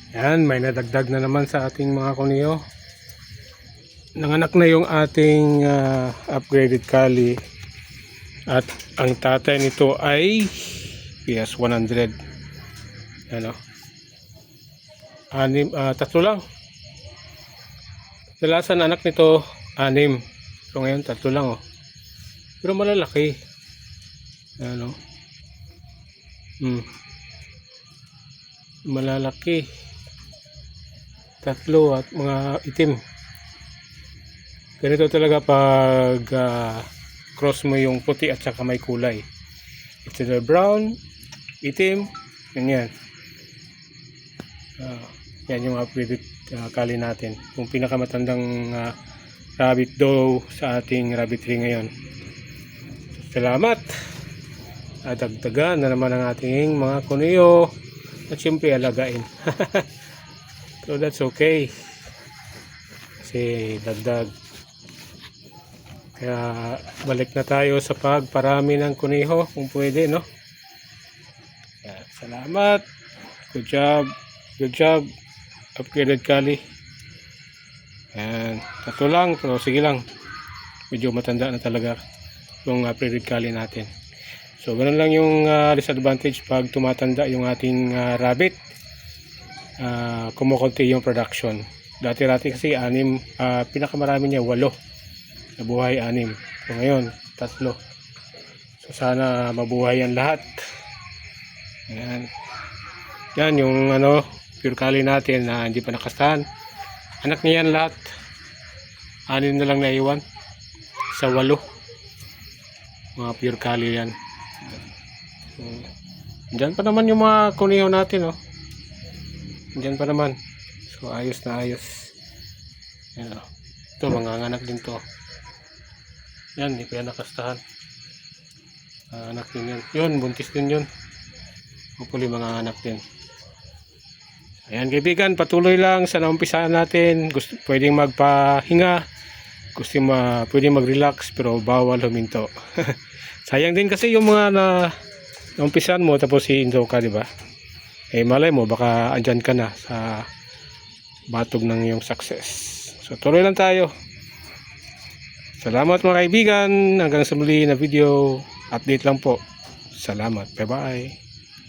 Yan, may nadagdag na naman sa ating mga kuniyo. Nanganak na yung ating upgraded Kali. At ang tatay nito ay PS100. Ano? Tatlo lang. Dalasan anak nito, 6. So ngayon, 3 lang oh. Pero malalaki. Ano? Malalaki. 3 at mga itim. Ganito talaga pag cross mo yung puti at saka may kulay. It's either brown, itim, ganyan. Yan yung upgraded Kali natin. Yung pinakamatandang rabbit doe sa ating rabbit ring ngayon. Salamat! Dagdagan na naman ang ating mga kuniyo. At syempre alagain. So that's okay. Kasi dagdag. Kaya balik na tayo sa pagparami ng kuniho kung pwede, no? Yan, salamat. Good job. Good job. Upgraded Kali. Yan. 3 lang. Pero sige lang. Medyo matanda na talaga yung upgraded Kali natin. So ganun lang yung disadvantage pag tumatanda yung ating rabbit. Kumukunti yung production. Dati-dati kasi 6, pinakamarami niya 8. Nabuhay 6. So ngayon 3. So sana mabuhay yan lahat. Ayan. Yan yung pure Kali natin na hindi pa nakastahan. Anak niya yan lahat. 6 na lang naiwan sa 8. Mga pure Kali yan. So, dyan pa naman yung mga kuniho natin, oh. Dyan pa naman. So ayos na ayos. Yan, oh. Ito mga anak din to. Yan, hindi pa yan nakastahan. Anak din yan. Yun, buntis din yun. Hopefully mga anak din. Ayan kaibigan, patuloy lang sa naumpisahan natin. Pwedeng magpahinga. Pwedeng mag-relax pero bawal huminto. Sayang din kasi yung mga naumpisahan mo tapos i-enjoy ka, di ba? Eh malay mo baka andyan ka na sa batog ng iyong success. So tuloy lang tayo. Salamat mga kaibigan. Hanggang sa muli na video. Update lang po. Salamat. Bye bye.